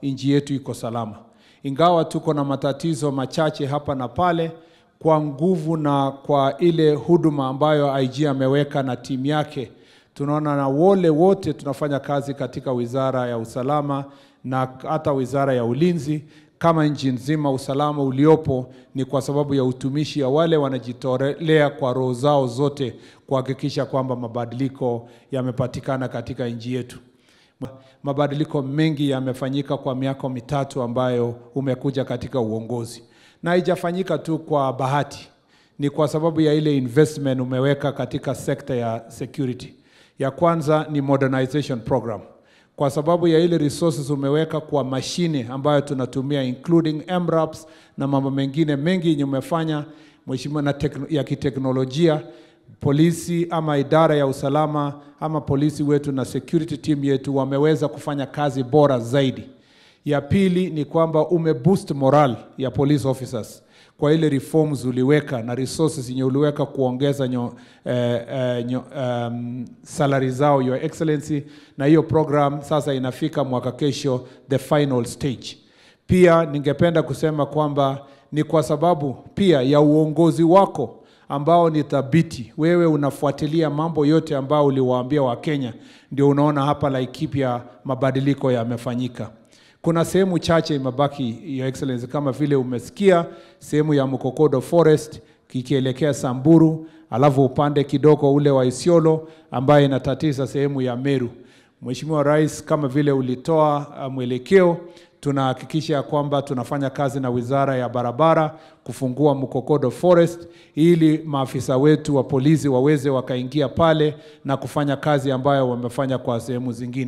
nchi yetu iko salama. Ingawa tuko na matatizo machache hapa na pale, kwa nguvu na kwa ile huduma ambayo IG ameweka na timu yake, tunaona na wale wote tunafanya kazi katika wizara ya usalama na hata wizara ya ulinzi. Kama nchi nzima usalama uliopo ni kwa sababu ya utumishi ya wale wanajitolea kwa roho zao zote kuhakikisha kwamba mabadiliko yamepatikana katika nchi yetu. Mabadiliko mengi yamefanyika kwa miaka mitatu ambayo umekuja katika uongozi. Na haijafanyika tu kwa bahati, ni kwa sababu ya ile investment umeweka katika sekta ya security. Ya kwanza ni modernization program. Kwa sababu ya ile resources umeweka kwa mashine ambayo tunatumia including MRAPs na mambo mengine mengi yenye umefanya mheshimiwa na ya kiteknolojia, polisi ama idara ya usalama ama polisi wetu na security team yetu wameweza kufanya kazi bora zaidi. Ya pili ni kwamba umeboost morale ya police officers kwa ile reforms uliweka na resources yenye uliweka kuongeza salary zao, your excellency, na hiyo program sasa inafika mwaka kesho the final stage. Pia ningependa kusema kwamba ni kwa sababu pia ya uongozi wako ambao ni thabiti, wewe unafuatilia mambo yote ambao uliwaambia wa Kenya, ndio unaona hapa Laikipia mabadiliko yamefanyika. Kuna sehemu chache imebaki, your excellency, kama vile umesikia sehemu ya Mukokodo Forest kikielekea Samburu, alafu upande kidogo ule wa Isiolo ambaye inatatiza sehemu ya Meru. Mheshimiwa Rais, kama vile ulitoa mwelekeo, tunahakikisha kwamba tunafanya kazi na wizara ya barabara kufungua Mukokodo Forest ili maafisa wetu wa polisi waweze wakaingia pale na kufanya kazi ambayo wamefanya kwa sehemu zingine.